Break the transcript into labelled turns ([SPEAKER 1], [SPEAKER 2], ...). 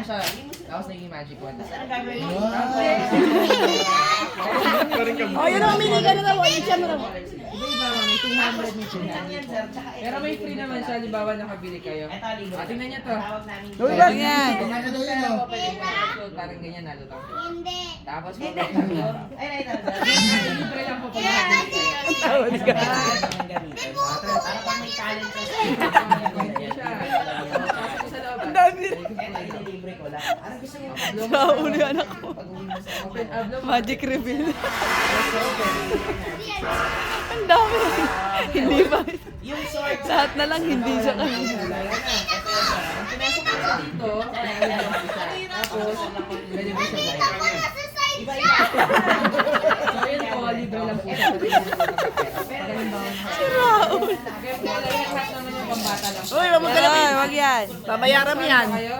[SPEAKER 1] siya. Tapos naging magic wand.
[SPEAKER 2] Oh, yun ang mini ka na daw. Yung siya mo daw.
[SPEAKER 1] Iba-iba, may 200 may 200. Pero may free naman siya, halimbawa nakabili kayo. Tingnan niyo to.
[SPEAKER 2] Uy, ba? Yan.
[SPEAKER 1] Parang ganyan nalo to.
[SPEAKER 3] Hindi.
[SPEAKER 1] Tapos libre lang po pag nakabili kayo.
[SPEAKER 2] Ang tawad ka.
[SPEAKER 4] Para pag may talent ka
[SPEAKER 1] Sa loob.
[SPEAKER 2] Ang dami.
[SPEAKER 4] libre ko lang. Ano gusto mo?
[SPEAKER 2] Sa uli anak ko.
[SPEAKER 1] Open up.
[SPEAKER 2] Magic reveal. Ang dami. Hindi ba?
[SPEAKER 4] Yung sword.
[SPEAKER 2] Lahat na lang hindi siya kami.
[SPEAKER 1] Ang pinasok ko siya dito, tapos, pwede mo siya bayad.
[SPEAKER 4] Iba-iba.
[SPEAKER 1] So yun po, libre lang po siya.
[SPEAKER 2] Si Raul.
[SPEAKER 1] Kaya po, lahat naman yung pambata lang.
[SPEAKER 2] Uy, wag mo ka na. Wag yan. Babayaran mo yan.
[SPEAKER 1] Kayo?